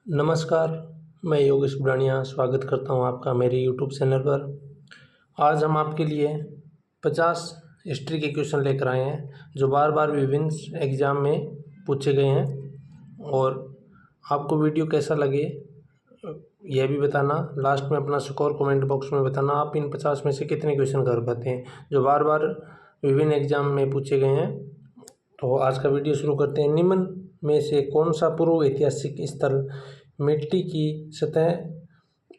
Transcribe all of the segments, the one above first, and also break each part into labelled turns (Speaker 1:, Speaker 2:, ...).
Speaker 1: नमस्कार, मैं योगेश बुरानिया स्वागत करता हूं आपका मेरे यूट्यूब चैनल पर। आज हम आपके लिए 50 हिस्ट्री के क्वेश्चन लेकर आए हैं जो बार बार विभिन्न एग्ज़ाम में पूछे गए हैं। और आपको वीडियो कैसा लगे यह भी बताना। लास्ट में अपना स्कोर कमेंट बॉक्स में बताना, आप इन 50 में से कितने क्वेश्चन कर पाते हैं जो बार बार विभिन्न एग्ज़ाम में पूछे गए हैं। तो आज का वीडियो शुरू करते हैं। निम्न में से कौन सा पूर्व ऐतिहासिक स्थल मिट्टी की सतह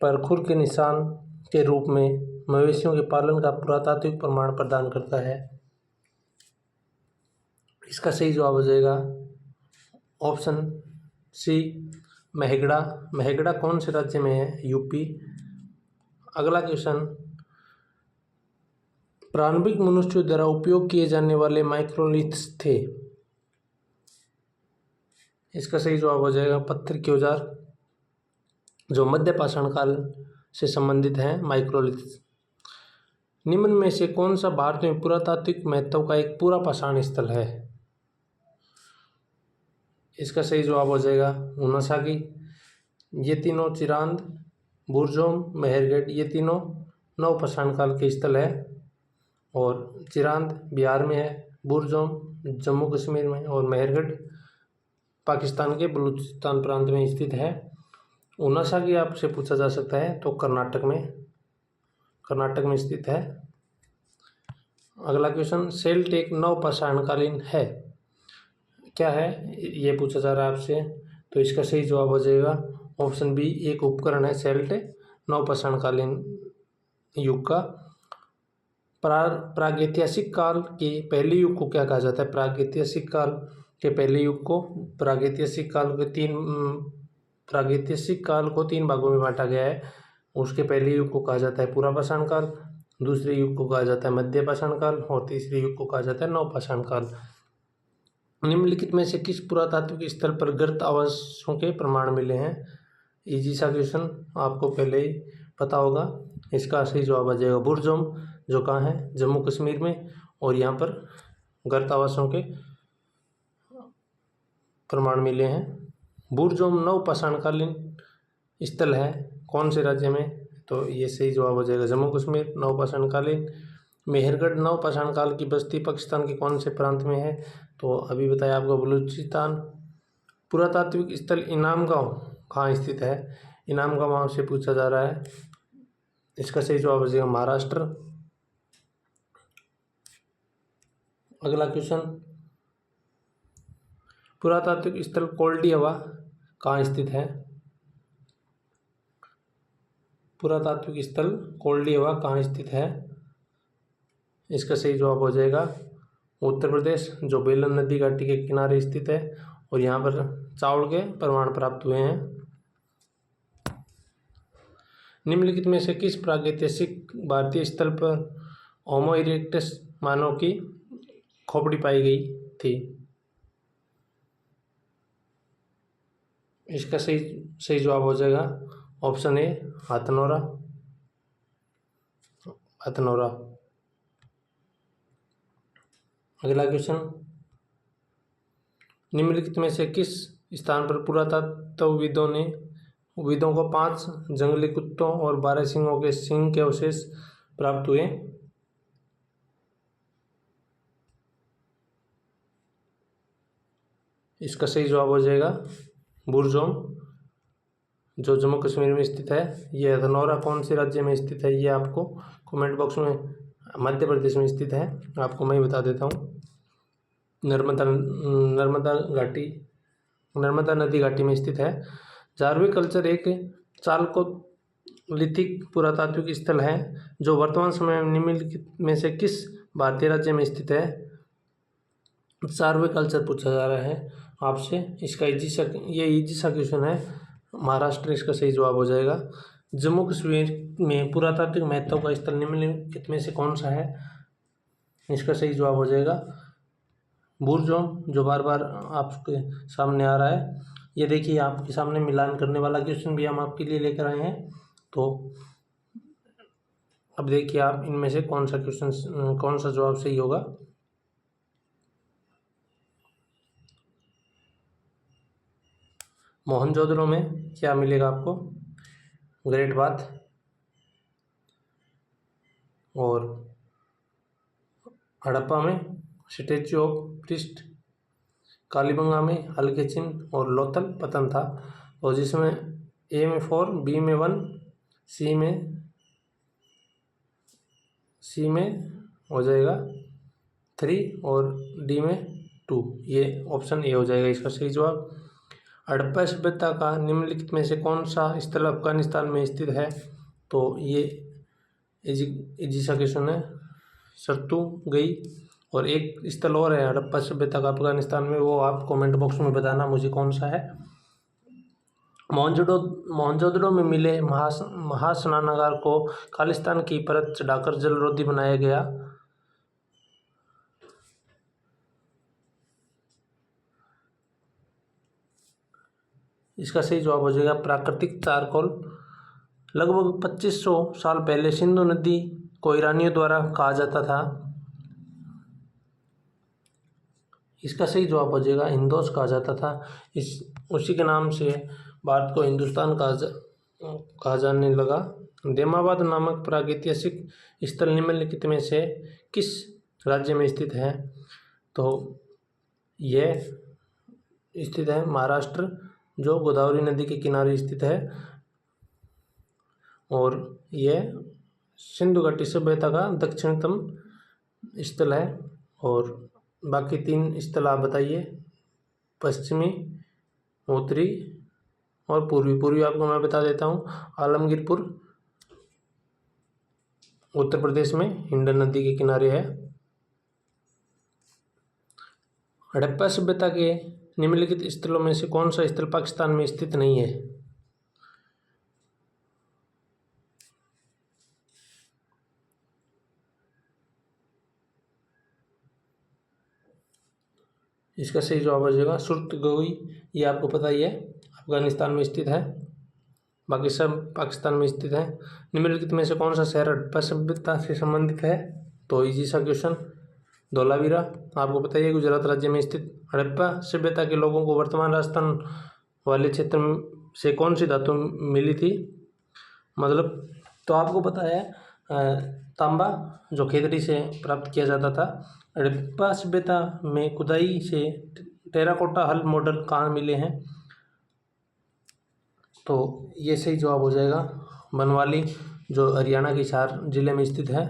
Speaker 1: पर खुर के निशान के रूप में मवेशियों के पालन का पुरातात्विक प्रमाण प्रदान करता है? इसका सही जवाब हो जाएगा ऑप्शन सी, मेहगड़ा। मेहगड़ा कौन से राज्य में है? यूपी। अगला क्वेश्चन, प्रारंभिक मनुष्यों द्वारा उपयोग किए जाने वाले माइक्रोलिथ्स थे। इसका सही जवाब हो जाएगा पत्थर के औजार, जो मध्य पाषाण काल से संबंधित हैं माइक्रोलिथ्स। निम्न में से कौन सा भारत में पुरातात्विक महत्व का एक पूरा पाषाण स्थल है? इसका सही जवाब हो जाएगा हुनासागी। ये तीनों चिरांद, बुरजोम, मेहरगढ़, ये तीनों नव पाषाण काल के स्थल है। और चिरांद बिहार में है, बुरजोम जम्मू कश्मीर में, और मेहरगढ़ पाकिस्तान के बलूचिस्तान प्रांत में स्थित है। हुनासागी आपसे पूछा जा सकता है तो कर्नाटक में स्थित है। अगला क्वेश्चन, सेल्ट एक नव पाषाणकालीन है, क्या है ये पूछा जा रहा है आपसे। तो इसका सही जवाब हो जाएगा ऑप्शन बी, एक उपकरण है सेल्ट नव पाषाणकालीन युग का। प्रागैतिहासिक काल के पहले युग को क्या कहा जाता है? प्रागैतिहासिक काल के पहले युग को प्रागैतिहासिक काल को तीन भागों में बांटा गया है। उसके पहले युग को कहा जाता है पूरा पाषाण काल, दूसरे युग को कहा जाता है मध्य पाषाण काल, और तीसरे युग को कहा जाता है नव पाषाण काल। निम्नलिखित में से किस पुरातात्विक स्थल पर गर्त आवासों के प्रमाण मिले हैं? इजी सा क्वेश्चन, आपको पहले ही पता होगा। इसका सही जवाब आ जाएगा बुरजोम, जो कहाँ है? जम्मू कश्मीर में। और यहाँ पर गर्त आवासों के प्रमाण मिले हैं। बुरजोम नव पाषाणकालीन स्थल है कौन से राज्य में? तो ये सही जवाब हो जाएगा जम्मू कश्मीर, नव पाषाणकालीन। मेहरगढ़ नव पाषाण काल की बस्ती पाकिस्तान के कौन से प्रांत में है? तो अभी बताया आपको बलूचिस्तान। पुरातात्विक स्थल इनाम गांव कहाँ स्थित है? इनाम गांव आपसे पूछा जा रहा है। इसका सही जवाब हो जाएगा महाराष्ट्र। अगला क्वेश्चन, पुरातात्विक स्थल कोल्डी हवा कहाँ स्थित है? पुरातात्विक स्थल कोल्डी हवा कहाँ स्थित है? इसका सही जवाब हो जाएगा उत्तर प्रदेश, जो बेलन नदी घाटी के किनारे स्थित है। और यहाँ पर चावल के प्रमाण प्राप्त हुए हैं। निम्नलिखित में से किस प्रागैतिहासिक भारतीय स्थल पर होमो इरेक्टस मानव की खोपड़ी पाई गई थी? इसका सही जवाब हो जाएगा ऑप्शन ए, हथनोरा। अगला क्वेश्चन, निम्नलिखित में से किस स्थान पर पुरातत्वविदों को 5 जंगली कुत्तों और 12 सिंहों के सिंग के अवशेष प्राप्त हुए? इसका सही जवाब हो जाएगा बुरजोम, जो जम्मू कश्मीर में स्थित है। ये हथनोरा कौन से राज्य में स्थित है ये आपको कमेंट बॉक्स में, मध्य प्रदेश में स्थित है, आपको मैं बता देता हूँ। नर्मदा नदी घाटी में स्थित है। जारवे कल्चर एक चालकोलिथिक पुरातात्विक स्थल है जो वर्तमान समय में निम्नलिखित में से किस भारतीय राज्य में स्थित है? जारवे कल्चर पूछा जा रहा है आपसे। इसका इजी सा क्वेश्चन है, महाराष्ट्र इसका सही जवाब हो जाएगा। जम्मू कश्मीर में पुरातात्विक महत्व का स्थल निम्नलिखित में से कौन सा है? इसका सही जवाब हो जाएगा बुरजोम, जो बार बार आपके सामने आ रहा है। ये देखिए आपके सामने मिलान करने वाला क्वेश्चन भी हम आपके लिए लेकर आए हैं। तो अब देखिए आप इनमें से कौन सा जवाब सही होगा। मोहनजोदड़ो में क्या मिलेगा आपको? Great bath. और हड़प्पा में स्टैच्यू ऑफ क्रिस्ट। कालीबंगा में हल्के चिन्ह और लोथल पतन था। और जिसमें ए में 4, बी में 1, सी में हो जाएगा 3 और डी में 2। ये ऑप्शन ए हो जाएगा इसका सही जवाब। हड़प्पा सभ्यता का निम्नलिखित में से कौन सा स्थल अफगानिस्तान में स्थित है? तो ये इजी सा क्वेश्चन है। सरतू गई। और एक स्थल और है हड़प्पा सभ्यता का अफगानिस्तान में, वो आप कमेंट बॉक्स में बताना मुझे कौन सा है। मोहनजोदड़ो में मिले महास्नानागार को खालिस्तान की परत चढ़ाकर जलरोधी बनाया गया। इसका सही जवाब हो जाएगा प्राकृतिक चारकोल। लगभग 2500 साल पहले सिंधु नदी को ईरानियों द्वारा कहा जाता था। इसका सही जवाब हो जाएगा हिंदोस कहा जाता था। उसी के नाम से भारत को हिंदुस्तान कहा जाने लगा। देमाबाद नामक प्रागैतिहासिक स्थल निम्नलिखित में से किस राज्य में स्थित है? तो यह स्थित है महाराष्ट्र, जो गोदावरी नदी के किनारे स्थित है। और यह सिंधु घाटी सभ्यता का दक्षिणतम स्थल है। और बाकी 3 स्थल आप बताइए, पश्चिमी, उत्तरी और पूर्वी। पूर्वी आपको मैं बता देता हूँ, आलमगीरपुर उत्तर प्रदेश में हिंडन नदी के किनारे है। हड़प्पा सभ्यता के निम्नलिखित स्थलों में से कौन सा स्थल पाकिस्तान में स्थित नहीं है? इसका सही जवाब हो जाएगा सुर्तगोई। ये आपको पता ही है, अफगानिस्तान में स्थित है, बाकी सब पाकिस्तान में स्थित है। निम्नलिखित में से कौन सा शहर हड़प्पा सभ्यता से संबंधित है? तो इजी सा क्वेश्चन, धोलावीरा। आपको पता ही है गुजरात राज्य में स्थित। हड़प्पा सभ्यता के लोगों को वर्तमान राजस्थान वाले क्षेत्र से कौन सी धातु मिली थी? मतलब तो आपको पता है तांबा, जो खेतड़ी से प्राप्त किया जाता था। हड़प्पा सभ्यता में खुदाई से टेराकोटा हल मॉडल कहाँ मिले हैं? तो ये सही जवाब हो जाएगा बनवाली, जो हरियाणा के हिसार जिले में स्थित है।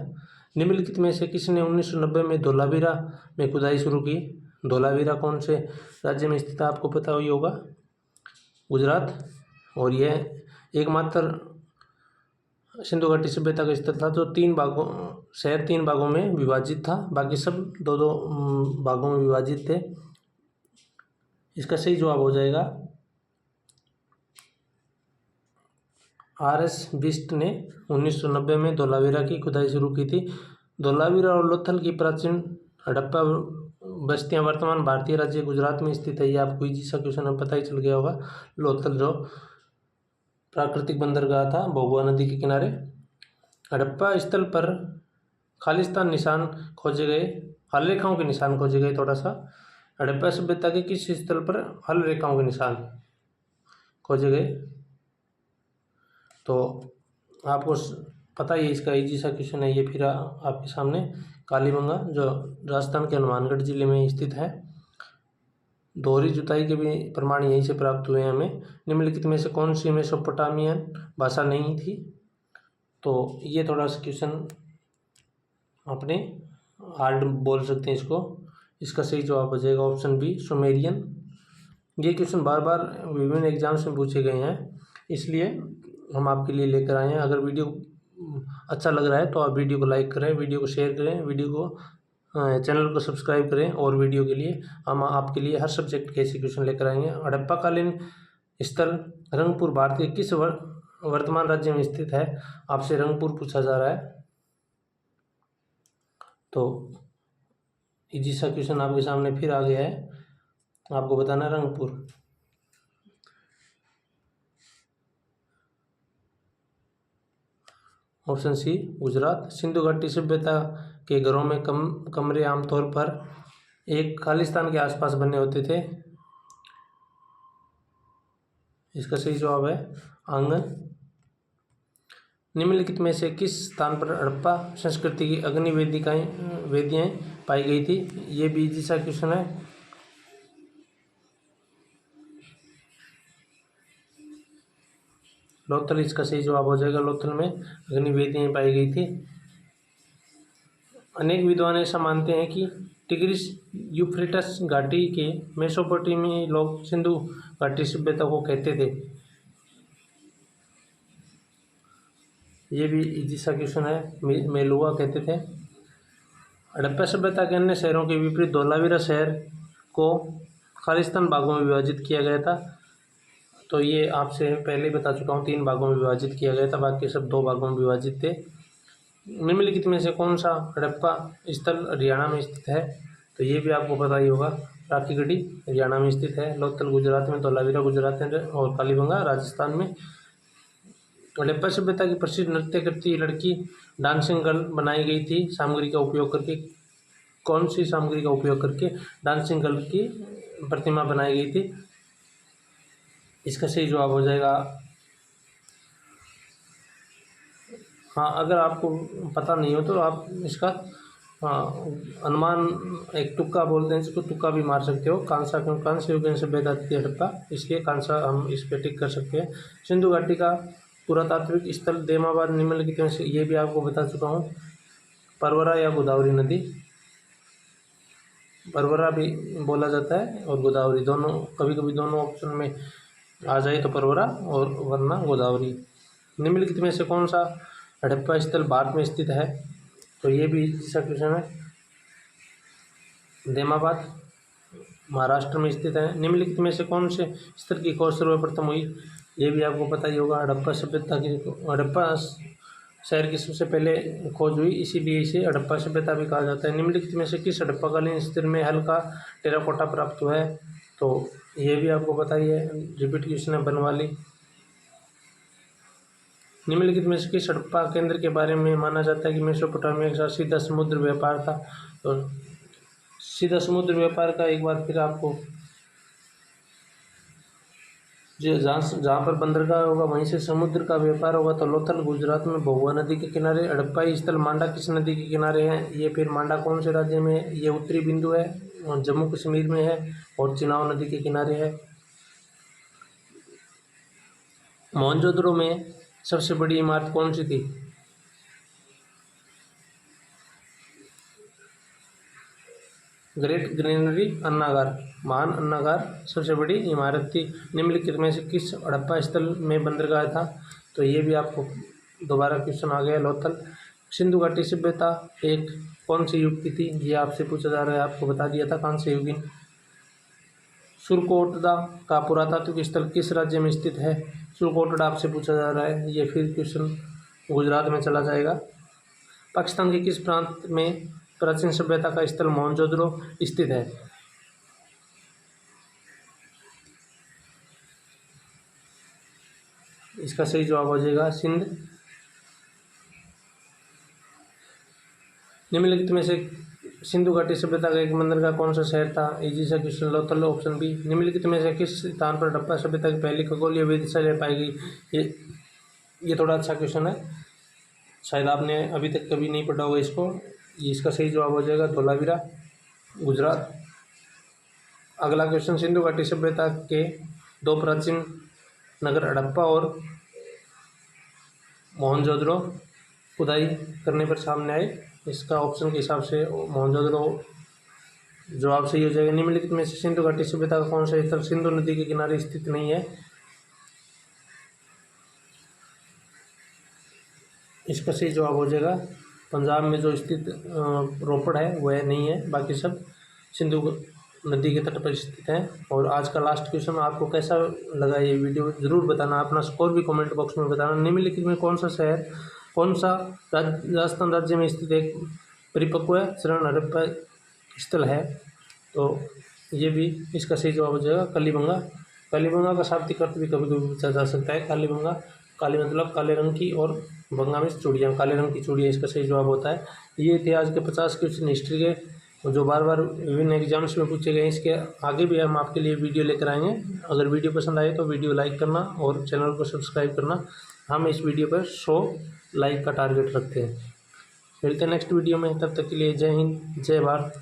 Speaker 1: निम्नलिखित में से किसने 1990 में धोलावीरा में खुदाई शुरू की? धोलावीरा कौन से राज्य में स्थित है? आपको पता ही होगा, गुजरात। और यह एकमात्र सिंधु घाटी सभ्यता का स्थल था जो 3 भागों में विभाजित था, बाकी सब 2-2 भागों में विभाजित थे। इसका सही जवाब हो जाएगा RS बिस्ट ने 1990 में धोलावीरा की खुदाई शुरू की थी। धोलावीरा और लोथल की प्राचीन हड़प्पा बस्तियां वर्तमान भारतीय राज्य गुजरात में स्थित है। ये आपको इजी सा क्वेश्चन पता ही चल गया होगा। लोथल जो प्राकृतिक बंदरगाह था भोगवा नदी के किनारे। हड़प्पा स्थल पर खालिस्तान निशान खोजे गए, हल रेखाओं के निशान खोजे गए। थोड़ा सा, हड़प्पा सभ्यता के किस स्थल पर हल रेखाओं के निशान खोजे गए? तो आपको पता ही है, इसका इजी सा क्वेश्चन है ये। फिर आपके सामने कालीबंगा, जो राजस्थान के हनुमानगढ़ जिले में स्थित है। दोहरी जुताई के भी प्रमाण यहीं से प्राप्त हुए हैं हमें। निम्नलिखित में से कौन सी मेसोपोटामियन भाषा नहीं थी? तो ये थोड़ा सा क्वेश्चन अपने हार्ड बोल सकते हैं इसको। इसका सही जवाब हो जाएगा ऑप्शन बी, सुमेरियन। ये क्वेश्चन बार बार विभिन्न एग्जाम्स में पूछे गए हैं, इसलिए हम आपके लिए लेकर आए हैं। अगर वीडियो अच्छा लग रहा है तो आप वीडियो को लाइक करें, वीडियो को शेयर करें, वीडियो को चैनल को सब्सक्राइब करें। और वीडियो के लिए हम आपके लिए हर सब्जेक्ट के ऐसे क्वेश्चन लेकर आएंगे। हड़प्पाकालीन स्थल रंगपुर भारत के किस वर्तमान राज्य में स्थित है? आपसे रंगपुर पूछा जा रहा है, तो इजी सा क्वेश्चन आपके सामने फिर आ गया है, आपको बताना रंगपुर। Option C, Gujarat. सिंधु घाटी सभ्यता के घरों में कमरे आमतौर पर एक खालिस्तान के आसपास बने होते थे। इसका सही जवाब है आंगन। निम्नलिखित में से किस स्थान पर हड़प्पा संस्कृति की अग्नि वेदियाएं पाई गई थी? ये भी इजी सा क्वेश्चन है। लोथल इसका सही जवाब हो जाएगा। लोथल में अग्नि वेदियां पाई गई थी। अनेक विद्वान ऐसा मानते हैं कि टिग्रिस यूफ्रेटस घाटी के मेसोपोटामियाई लोग सिंधु घाटी सभ्यता को कहते थे। ये भी इजी सा क्वेश्चन है। मेलुआ कहते थे। हड़प्पा सभ्यता के अन्य शहरों के विपरीत धोलावीरा शहर को खालिस्तान भागों में विभाजित किया गया था। तो ये आपसे पहले ही बता चुका हूँ, 3 भागों में विभाजित किया गया था, बाकी सब 2 भागों में विभाजित थे। निम्नलिखित में से कौन सा हड़प्पा स्थल हरियाणा में स्थित है? तो ये भी आपको पता ही होगा। राखीगढ़ी हरियाणा में स्थित है। लोथल गुजरात में, धोलावीरा गुजरात में और कालीबंगा राजस्थान में। हड़प्पा सभ्यता की प्रसिद्ध नृत्य करती लड़की डांसिंग गर्ल बनाई गई थी सामग्री का उपयोग करके। कौन सी सामग्री का उपयोग करके डांसिंग गर्ल की प्रतिमा बनाई गई थी? इसका सही जवाब हो जाएगा। हाँ, अगर आपको पता नहीं हो तो आप इसका अनुमान, एक तुक्का बोलते हैं जिसको, तुक्का भी मार सकते हो। कांस्य युगीन सभ्यता थी हड़प्पा, इसलिए कांसा हम इस पे टिक कर सकते हैं। सिंधु घाटी का पुरातात्विक स्थल देमाबाद निम्नलिखित में से, ये भी आपको बता चुका हूँ। परवरा या गोदावरी नदी, परवरा भी बोला जाता है और गोदावरी, दोनों, कभी कभी दोनों ऑप्शन में आ जाए तो परवरा और वरना गोदावरी। निम्नलिखित में से कौन सा हड़प्पा स्थल भारत में स्थित है? तो ये भी इसका क्वेश्चन है। देमाबाद महाराष्ट्र में स्थित है। निम्नलिखित में से कौन से स्थल की खोज सर्वप्रथम हुई? ये भी आपको पता ही होगा। हड़प्पा सभ्यता की, हड़प्पा शहर की सबसे पहले खोज हुई, इसीलिए इसे हड़प्पा सभ्यता भी कहा जाता है। निम्नलिखित में से किस हड़प्पाकालीन स्थल में हल्का टेराकोटा प्राप्त हुआ है? तो ये भी आपको पता ही है, रिपीट क्वेश्चन है, बनवाली। निम्नलिखित में से किस हड़प्पा केंद्र के बारे में माना जाता है कि मेसोपोटामिया के साथ सीधा समुद्र व्यापार था? तो सीधा समुद्र व्यापार का एक बार फिर आपको, जो जहाँ पर बंदरगाह होगा वहीं से समुद्र का व्यापार होगा। तो लोथल गुजरात में भभुआ नदी के किनारे। हड़प्पाई स्थल मांडा किस नदी के किनारे हैं? ये फिर मांडा कौन से राज्य में है? ये उत्तरी बिंदु है, जम्मू कश्मीर में है और चिनाब नदी के किनारे है। मोहनजोदड़ो में सबसे बड़ी इमारत कौन सी थी? ग्रेट ग्रेनरी अन्नागार, महान अन्नागार सबसे बड़ी इमारत थी। निम्नलिखित में से किस हड़प्पा स्थल में बंदरगाह था? तो ये भी आपको दोबारा क्वेश्चन आ गया। लोथल। सिंधु घाटी सभ्यता एक कौन सी युग की थी? ये आपसे पूछा जा रहा है, आपको बता दिया था, कांस्य युगीन। सुरकोटड़ा का पुरातात्विक स्थल किस राज्य में स्थित है? सुरकोटड़ा आपसे पूछा जा रहा है, ये फिर क्वेश्चन गुजरात में चला जाएगा। पाकिस्तान के किस प्रांत में प्राचीन सभ्यता का स्थल मोहनजोदड़ो स्थित है? इसका सही जवाब हो जाएगा सिंध। निम्नलिखित में से सिंधु घाटी सभ्यता का एक बंदरगाह कौन सा शहर था? इजी सा क्वेश्चन। Lothal option B. निम्नलिखित में से किस स्थान पर हड़प्पा सभ्यता की पहली खगोलीय वेधशाला पाई गई? ये थोड़ा अच्छा क्वेश्चन है, शायद आपने अभी तक कभी नहीं पढ़ा होगा इसको। इसका सही जवाब हो जाएगा धोलावीरा गुजरात। अगला क्वेश्चन, सिंधु घाटी सभ्यता के 2 प्राचीन नगर हड़प्पा और मोहनजोदड़ो खुदाई करने पर सामने आए। इसका ऑप्शन के हिसाब से मोहनजोदड़ो जवाब सही हो जाएगा। निम्नलिखित में से सिंधु घाटी सभ्यता का कौन सा स्थल सिंधु नदी के किनारे स्थित नहीं है? इसका सही जवाब हो जाएगा पंजाब में जो स्थित रोपड़ है वह नहीं है, बाकी सब सिंधु नदी के तट पर स्थित है। और आज का लास्ट क्वेश्चन, आपको कैसा लगा ये वीडियो ज़रूर बताना, अपना स्कोर भी कमेंट बॉक्स में बताना। निम्नलिखित में कौन सा शहर, कौन सा राजस्थान राज्य में स्थित एक परिपक्व शरण हड़प्पा स्थल है? तो ये भी इसका सही जवाब हो जाएगा कलीबंगा। कलीबंगा का शाब्दिक अर्थ भी कभी कभी पूछा जा सकता है। कालीबंगा, काली मतलब काले रंग की और बंगा में चूड़ियाँ, काले रंग की चूड़ियाँ, इसका सही जवाब होता है। ये थे आज के 50 क्वेश्चन हिस्ट्री के। और जो बार बार विभिन्न एग्जाम्स में पूछे गए इसके आगे भी हम आपके लिए वीडियो लेकर आएंगे। अगर वीडियो पसंद आए तो वीडियो लाइक करना और चैनल को सब्सक्राइब करना। हम इस वीडियो पर 100 लाइक का टारगेट रखते हैं। मिलते हैं नेक्स्ट वीडियो में, तब तक के लिए जय हिंद, जय भारत।